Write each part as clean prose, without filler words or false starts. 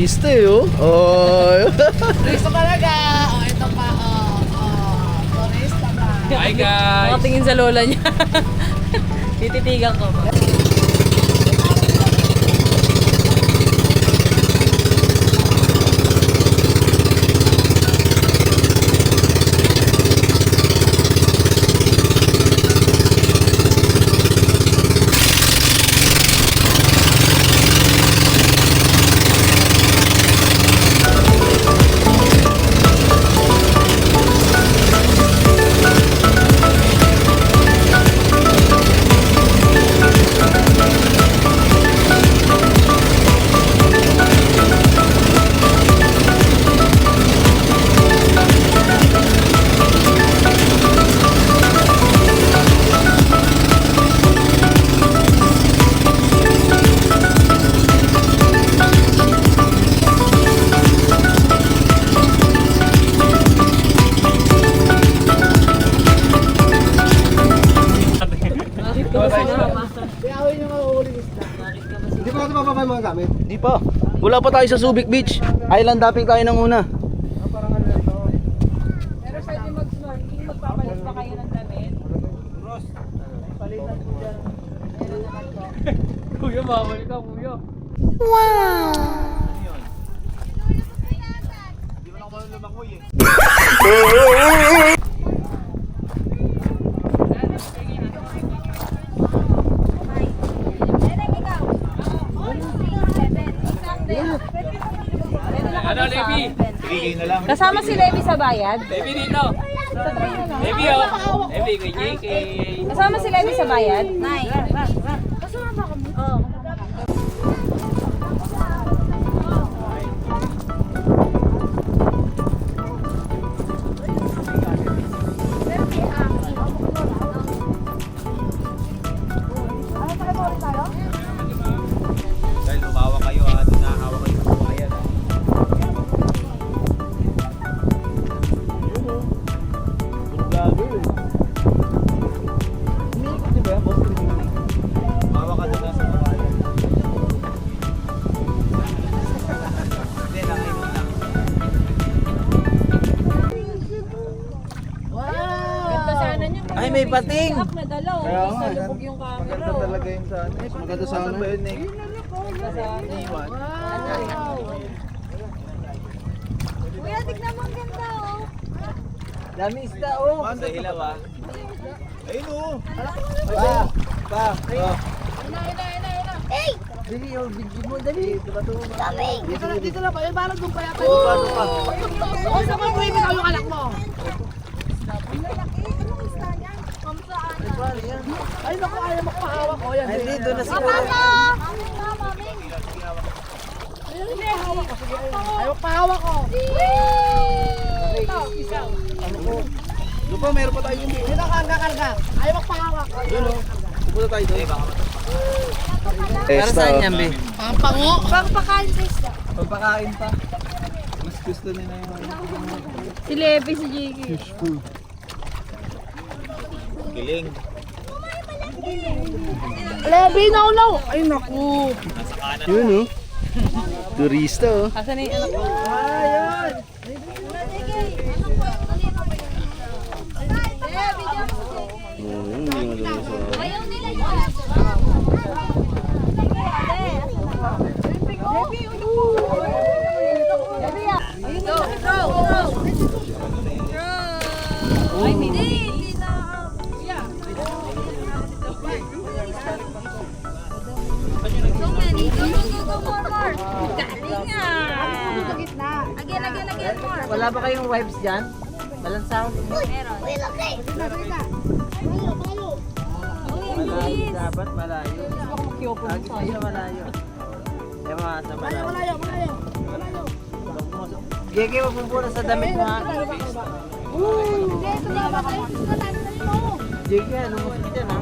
turista eh, oh. Oh. Turista talaga. Oh, ito pa. Turista ba? Hi guys! Nakatingin sa lola niya. Tititigan ko ba? Hindi pa natin mapapay mga gamit. Di pa. Wala pa tayo sa Subic Beach. Island hopping tayo ng una. Pero pwede mag-snorkeling, magpapalit pa kayo ng damit. Palitan mo dyan. Meron naman po. Kuya, mabalik ka kuya. Ano, Levi? Kasama si Levi sa bayad? Levi dito. Levi oh. Levi kay JK. Kasama si Levi sa bayad? Nay. Dahil lumawa kayo ha, nahahawa kayo sa buhayan. Lumawa ka doon sa buhayan. Hindi, nakainom lang. Ganda sana niya. Ay, may pating. Up na dalaw. Kaya nga, Sa lubog yung camera. Maganda talaga yung sa ano. Maganda sa ano. Kuya, tignan mo ang ganda oh. Dami isda oh. Sa ilaw ha. Ayun oh. Pa. Oh. Hey! Dali oh, video mo dali. Dami! Dito na ba? Yung parang doon pa yata. Paano pa? O, sa mga buhay mo yung anak mo. Ang lalaki. Anong isda yan? Kamsaan. Ay, naku, ayaw magpahawak ko. Yan, Ay, dito na sila. Papa! Maming na, maming. Hindi, hawak ko. Sige, ayaw magpahawak ko. Ito. Ano ko? Doon pa, meron pa tayo yung Dito, karga. Ayaw magpahawak. Doon oh. Pupunta tayo doon. Para saan yan, be? Pampango. Pagpakain sa isda. Pagpakain pa. Mas gusto nila yung Si Levi, si JK. fish food. Kiling. Levi, naunaw. Ay, naku. Yun, oh. Turista, oh. Asan na yung anak ko? Ayan. Hindi madali sa... Ayaw nila yun. Ay, hindi na. So many. Go, more. Galing ah. Again, more. Wala ba kayong wipes dyan? Balansaw. Meron. Malayo dapat, malayo. Kyopo mo Lagi sa'yo. sa malayo. Yung mga sa malayo. Malayo. Gege, wag mong pura sa damit mo ha. Hindi, ito na ba kayo? Ito na tayo. Gege, ano mo dyan ha?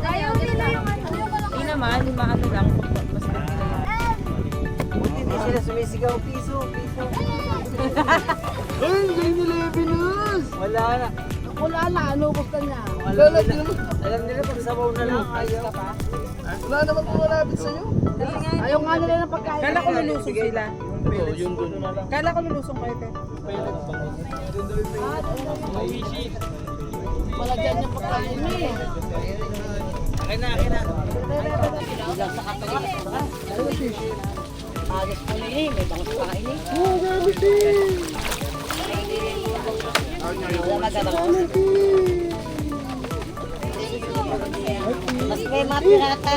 Ayaw nila yung ano. Hindi naman, yung maano lang. Mas Buti hindi sila sumisigaw. Piso. Ay, galing nila yung binus. Wala na. Kulala, ano gusto niya? Alam nila pag sabaw na lang, ayaw. Wala naman kung malapit sa'yo. Ayaw nga nila ng pagkain. Kala ko lulusong sila. Oo, yun dun. Kala ko lulusong kayo, te. Malagyan niya pagkain niya. Akin na. Ilang sa kapatid. Agos po na yun, may bangus pa kain eh. Wala magandang. Mas may mga pirata.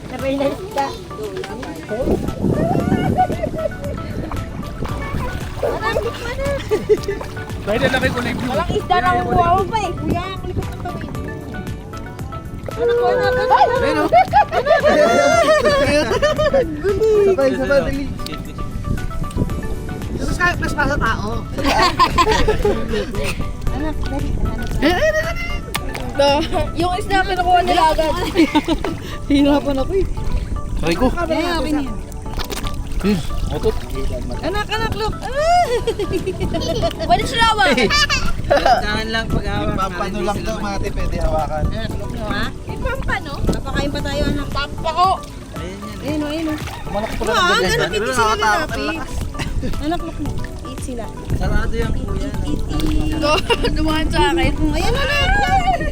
Sabay na isda. Pwede na kayo kulay blue. Walang isda na kukuha pa eh. Kuya, kulikot ng tawid. Ayun o. Sabay, dali. Tapos kahit mas pa sa tao. Yung isda pinukuha nila agad. Hirapan ako eh. Aray ko. Kaya, akin yan. Yun, otot. Anak, look. Pwede sulawa. Saan lang pag-awak. Pampano lang daw, mati, pwede hawakan. Eh, pampa, no? Napakain pa tayo, anak. Pampa ko. Ayun o, ayun o. Malaki pala ng ganyan. Anak, iti sila lalapit. Anak, look mo. Eat sila. Sarado yung kuya. Dumaan sa akin. Ayan, anak.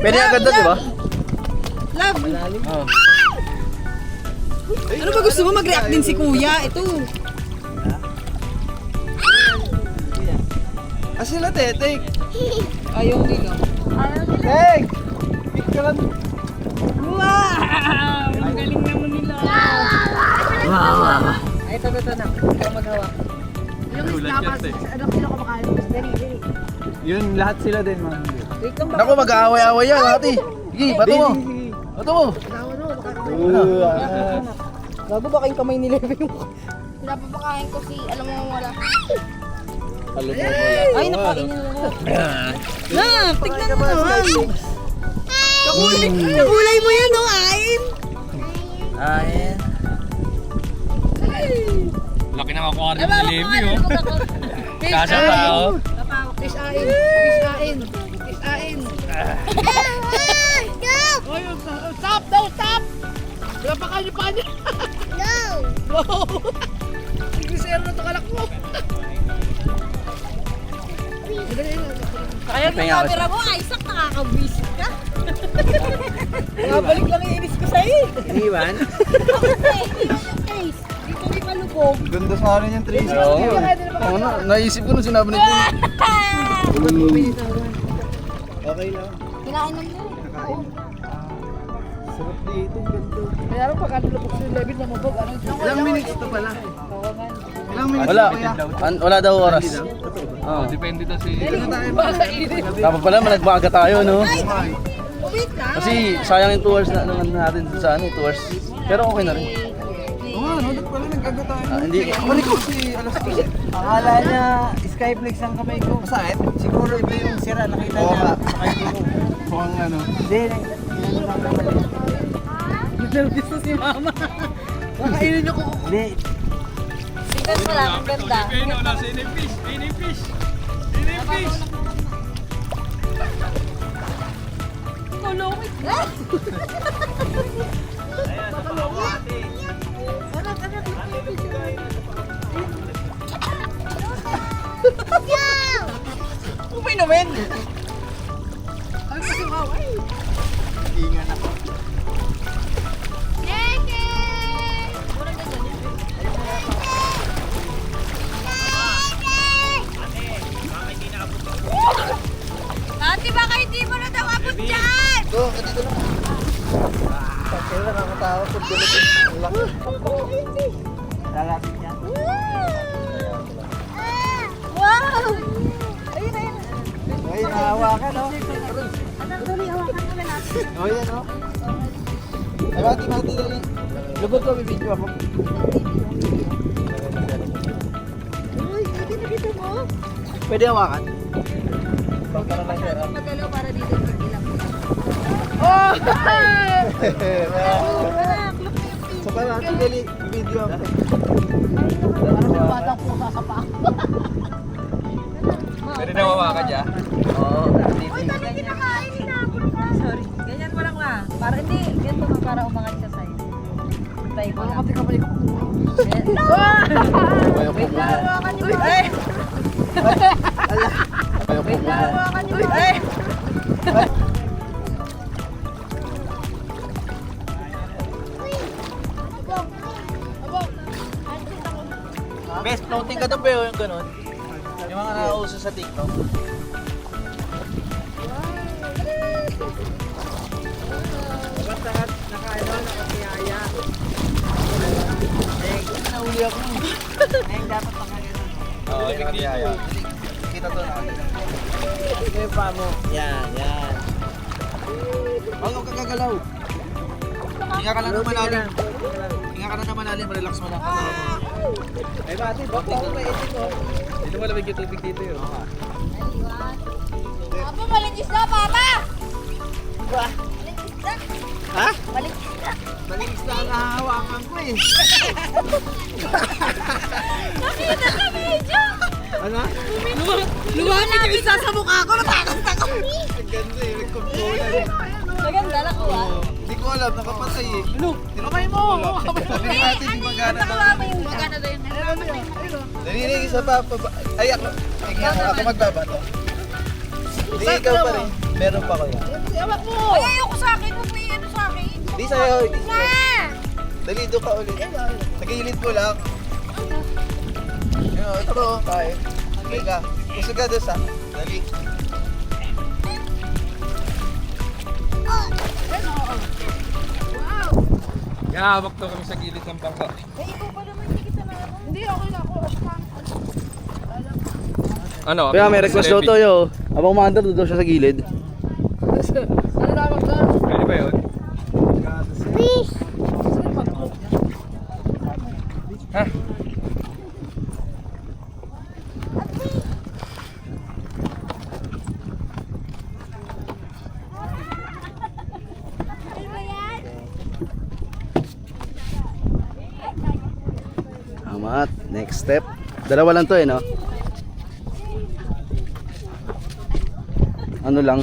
Pwede agad doon, di ba? Love. Oo. Ano ba gusto mo? Mag-react din si kuya. Ito. Sila, tetek. Ayaw nila. Tek! Pick ka lang. Wow! Ang galing naman nila. Ay, ito na. Ikaw maghawak. Yung isda pa, ano sila kumakain? Dali. Yun, lahat sila din, man. Wait lang ba? Naku, mag-aaway-aaway yan, ate. Sige, bato mo. Bato mo. Gago ba kayong kamay nila yung... Pinapapakain ko si, alam mo wala. Alam mo, wala. Ay, nakain niya na. Na, tignan mo naman. Nagulay mo yan, no? Ain. Ayan. Laki ng aquarium ni Levi, oh. Kasya pa, oh. Fish-ain. Fish-ain. Stop! Don't stop! Pinapakain niyo pa niya. No! Nag-zero na itong alak mo. Kaya yung camera mo, Isaac, nakaka-visit ka. Nabalik lang yung inis ko sa'yo. Iwan? Dito may malubog. Ganda sa akin yung trace. Oo na, naisip ko nung sinabi nito. Okay lang. Kinain naman yun. Sarap dito, ganda. Kaya rin pag ano lupok sa level na mabog, ano? Ilang minutes to pala? Ilang minutes wala. Wala daw oras. Oo. Depende to si... Dapat pala malagbaga tayo, no? Wait na. Kasi sayang yung 2 hours na naman natin sa ano, 2 hours. Pero okay na rin. Oo, ano, dapat pala nagkaga tayo. Hindi. Balik ko si alas 3. Akala niya, Skyflex ang kamay ko. Masakit? Siguro ito yung sira, nakita niya. Mukhang ano. Hindi, Nervous na si mama. Kakainin niyo ko. hindi. Tingnan mo lang, ang ganda. Kulungit. Umay naman. Ingan ako. Ate, baka hindi mo na daw abot dyan! Ito, dito lang. Kaya nakakatawa pag gulat yung laki. Lalapit niya. Wow! Ay, nahawakan, no? Dali, hawakan mo na natin. Oh, yan, no? Ay, mati, dali. Lugod ko, bibidyo ako. Uy, hindi na dito mo. Pwede hawakan? Magalaw para dito mag-ilang. So, para natin dali, bibidyo ako. Parang may batang pusa sa paa. Pwede na wawakan dyan? Oo, Uy, dali Para hindi, ganito ba para umangat siya sa'yo. Tayo ko lang. Pati ka pa ikaw. Ayaw po po. Hawakan niyo ba? Ay! Ayaw po po. Hawakan niyo ba? Ay! Best floating ka doon ba yung ganun? Yung mga nauso sa TikTok. Basta nakaano, nakapiyaya. Nahuli ako. Ayun, dapat makagano. Oo, yung kaya. Kita to na. Yung pa mo. Yan, yan. Huwag kang gagalaw. Hinga ka lang ng malalim. Hinga ka lang ng malalim, relax mo lang. Ay, bati, baka ako may itin ko. Dito malamig yung tubig dito yun. Papa, balik isda, Papa! Ba? Balik isda! Ha? Balik isda! Malinis na ang nahahawakan ko eh. Nakita sa video! Ano? Lumamig yung isa sa mukha ko, natakot ako! Ang ganda eh, nag-controller eh. Maganda lang ko ah. Hindi ko alam, nakapatay eh. Kamay mo! Sabi natin, di magana daw. Maganda daw yung Narinig isa pa. Ay, ako. Ako magbabato. Hindi, ikaw pa rin. Meron pa ko yan. Yawak mo! Ay, ayoko sa akin, huwag may ano sa akin. Hindi sa'yo. Na! Dali, doon ka ulit. Sa gilid mo lang. Yun, ito, kain. Okay ka. Gusto ka doon sa. Dali. Hawak daw kami sa gilid ng bangka. Hindi, okay na ako. Ano? Kaya may request daw to yo. Abang maandar doon daw siya sa gilid. Ano tawag doon? Pwede ba yun? Ha? Amat. Next step. Dalawa lang to eh, no? Ano lang?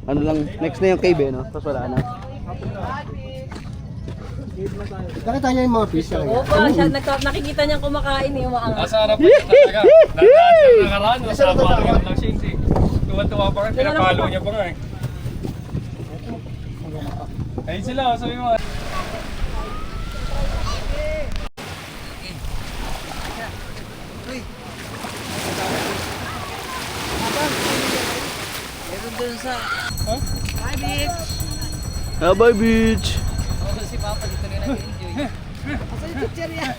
Ano lang? Next na yung cave eh, no? Tapos wala na. Nakita niya yung mga fish talaga. Opo, siya, nakikita niyang kumakain eh, umaangat. Nasa harapan niya talaga. Nandaan siya nakaraan. Nasa aquarium lang siya eh. Tuwa-tuwa pa rin. Pinapalo niya pa nga eh. Ayun sila. Sabi mo. Meron doon sa... Huh? Hi, bitch! Bye beach! Oo, si Papa dito rin nag-enjoy. Asa yung teacher yan?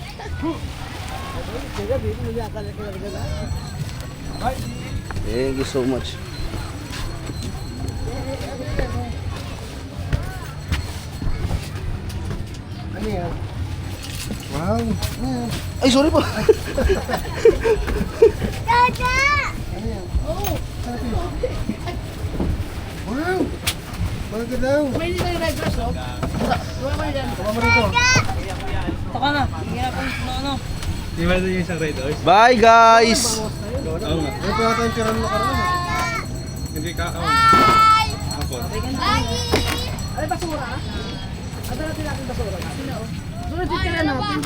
Gabi, niliyakan na talaga na. Thank you so much. Ano yan? Wow! Ano yan? Ay, sorry po! Dada! Ano yan? Sabi. Wow! Baga daw! May hindi tayo red dress, no? Tuwa mo yan. Kumama rito. Ito ka na. Hindi na kung ano. Di ba ito yung isang red horse? Bye guys! Oo nga. Ano pa yata yung tiran mo karoon? Hindi ka. Bye! Ako. Bye! Ay, basura ka? Ada natin natin basura. Sino? Sunod yung kaya natin.